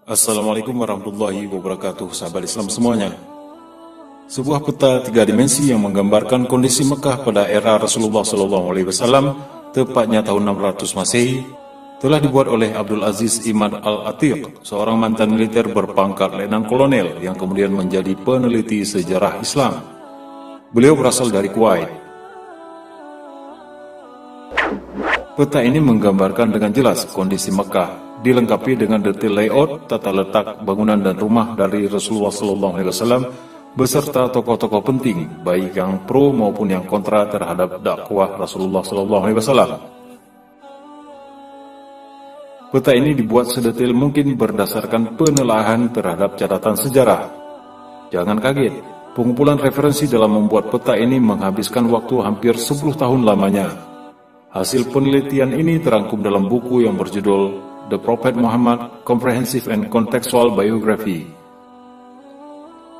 Assalamualaikum warahmatullahi wabarakatuh, sahabat Islam semuanya. Sebuah peta 3 dimensi yang menggambarkan kondisi Mekah pada era Rasulullah SAW, tepatnya tahun 600 Masehi, telah dibuat oleh Abdul Aziz Imad Al-Atiq, seorang mantan militer berpangkat letnan kolonel yang kemudian menjadi peneliti sejarah Islam. Beliau berasal dari Kuwait. Peta ini menggambarkan dengan jelas kondisi Mekah, dilengkapi dengan detail layout, tata letak bangunan dan rumah dari Rasulullah SAW beserta tokoh-tokoh penting, baik yang pro maupun yang kontra terhadap dakwah Rasulullah SAW. Peta ini dibuat sedetail mungkin berdasarkan penelaahan terhadap catatan sejarah. Jangan kaget, pengumpulan referensi dalam membuat peta ini menghabiskan waktu hampir 10 tahun lamanya. Hasil penelitian ini terangkum dalam buku yang berjudul The Prophet Muhammad, Comprehensive and Contextual Biography.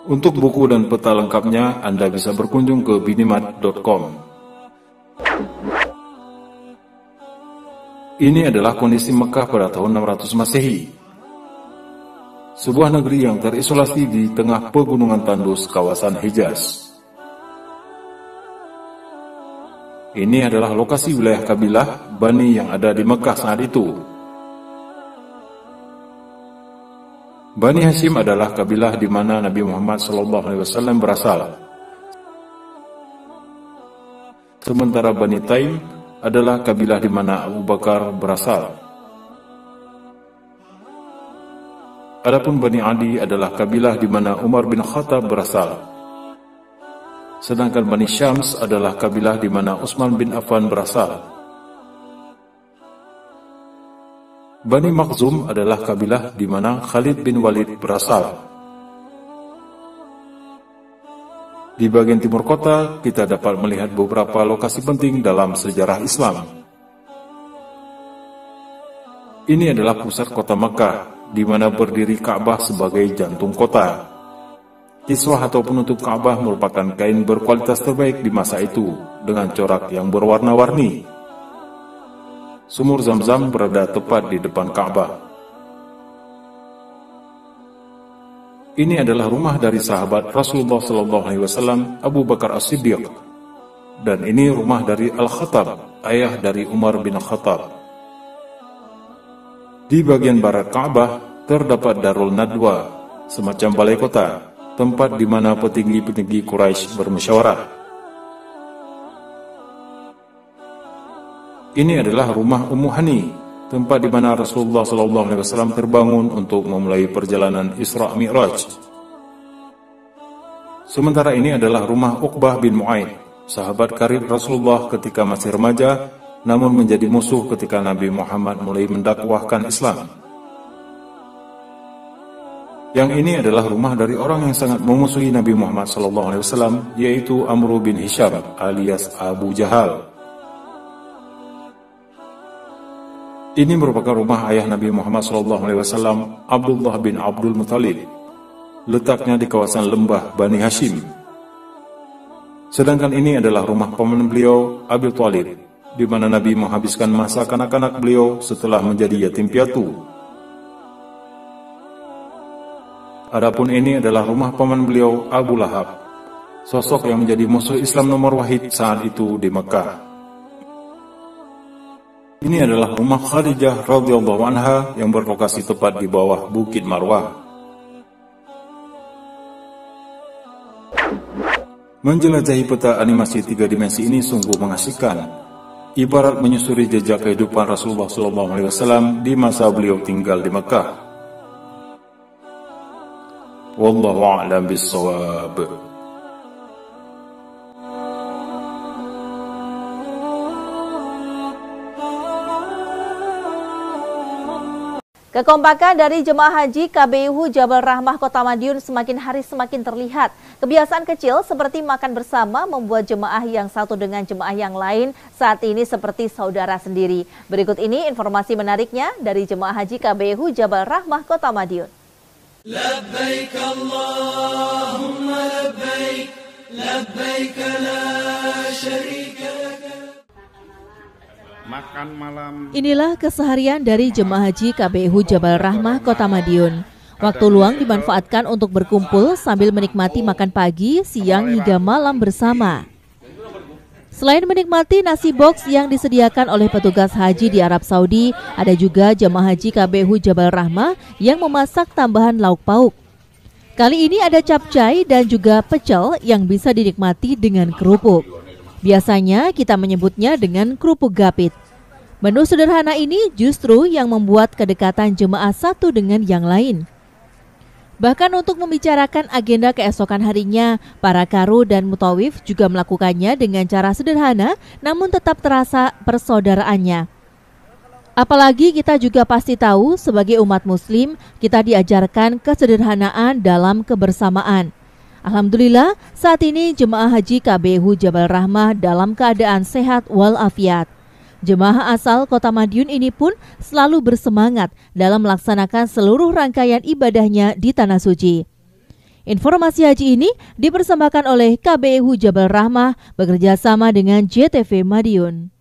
Untuk buku dan peta lengkapnya, Anda bisa berkunjung ke binimat.com. Ini adalah kondisi Mekah pada tahun 600 Masehi. Sebuah negeri yang terisolasi di tengah pegunungan tandus kawasan Hijaz. Ini adalah lokasi wilayah kabilah Bani yang ada di Mekah saat itu. Bani Hashim adalah kabilah di mana Nabi Muhammad SAW berasal. Sementara Bani Taim adalah kabilah di mana Abu Bakar berasal. Adapun Bani Adi adalah kabilah di mana Umar bin Khattab berasal. Sedangkan Bani Syams adalah kabilah di mana Utsman bin Affan berasal. Bani Makhzum adalah kabilah di mana Khalid bin Walid berasal. Di bagian timur kota, kita dapat melihat beberapa lokasi penting dalam sejarah Islam. Ini adalah pusat kota Mekah, di mana berdiri Ka'bah sebagai jantung kota. Kiswah atau penutup Ka'bah merupakan kain berkualitas terbaik di masa itu, dengan corak yang berwarna-warni. Sumur Zam-Zam berada tepat di depan Ka'bah. Ini adalah rumah dari sahabat Rasulullah SAW, Abu Bakar As-Siddiq. Dan ini rumah dari Al-Khattab, ayah dari Umar bin Khattab. Di bagian barat Ka'bah terdapat Darul Nadwa, semacam balai kota, tempat di mana petinggi-petinggi Quraisy bermusyawarah. Ini adalah rumah Ummu Hani, tempat di mana Rasulullah SAW terbangun untuk memulai perjalanan Isra Mi'raj. Sementara ini adalah rumah Uqbah bin Mu'aid, sahabat karib Rasulullah ketika masih remaja, namun menjadi musuh ketika Nabi Muhammad mulai mendakwahkan Islam. Yang ini adalah rumah dari orang yang sangat memusuhi Nabi Muhammad SAW, yaitu Amr bin Hisham alias Abu Jahal. Ini merupakan rumah ayah Nabi Muhammad SAW, Abdullah bin Abdul Muttalib. Letaknya di kawasan lembah Bani Hashim. Sedangkan ini adalah rumah paman beliau, Abi Thalib, di mana Nabi menghabiskan masa kanak-kanak beliau setelah menjadi yatim piatu. Adapun ini adalah rumah paman beliau, Abu Lahab, sosok yang menjadi musuh Islam nomor wahid saat itu di Mekah. Ini adalah rumah Khadijah radhiyallahu anha yang berlokasi tepat di bawah Bukit Marwah. Menjelajahi peta animasi 3 dimensi ini sungguh mengasihkan, ibarat menyusuri jejak kehidupan Rasulullah SAW di masa beliau tinggal di Mekah. Wallahu a'lam bis-shawab. Kekompakan dari jemaah haji KBIU Jabal Rahmah Kota Madiun semakin hari semakin terlihat. Kebiasaan kecil seperti makan bersama membuat jemaah yang satu dengan jemaah yang lain saat ini seperti saudara sendiri. Berikut ini informasi menariknya dari jemaah haji KBIU Jabal Rahmah Kota Madiun. Labbaik Allahumma labbaik, labbaik la syarika lak. Makan malam. Inilah keseharian dari jemaah haji KBIU Jabal Rahmah Kota Madiun. Waktu luang dimanfaatkan untuk berkumpul sambil menikmati makan pagi, siang hingga malam bersama. Selain menikmati nasi box yang disediakan oleh petugas haji di Arab Saudi, ada juga jemaah haji KBU Jabal Rahmah yang memasak tambahan lauk pauk. Kali ini ada capcay dan juga pecel yang bisa dinikmati dengan kerupuk. Biasanya kita menyebutnya dengan kerupuk gapit. Menu sederhana ini justru yang membuat kedekatan jemaah satu dengan yang lain. Bahkan untuk membicarakan agenda keesokan harinya, para karu dan mutawif juga melakukannya dengan cara sederhana namun tetap terasa persaudaraannya. Apalagi kita juga pasti tahu sebagai umat muslim kita diajarkan kesederhanaan dalam kebersamaan. Alhamdulillah saat ini jemaah haji KBU Jabal Rahmah dalam keadaan sehat walafiat. Jemaah asal Kota Madiun ini pun selalu bersemangat dalam melaksanakan seluruh rangkaian ibadahnya di Tanah Suci. Informasi haji ini dipersembahkan oleh KBU Jabal Rahmah bekerja sama dengan JTV Madiun.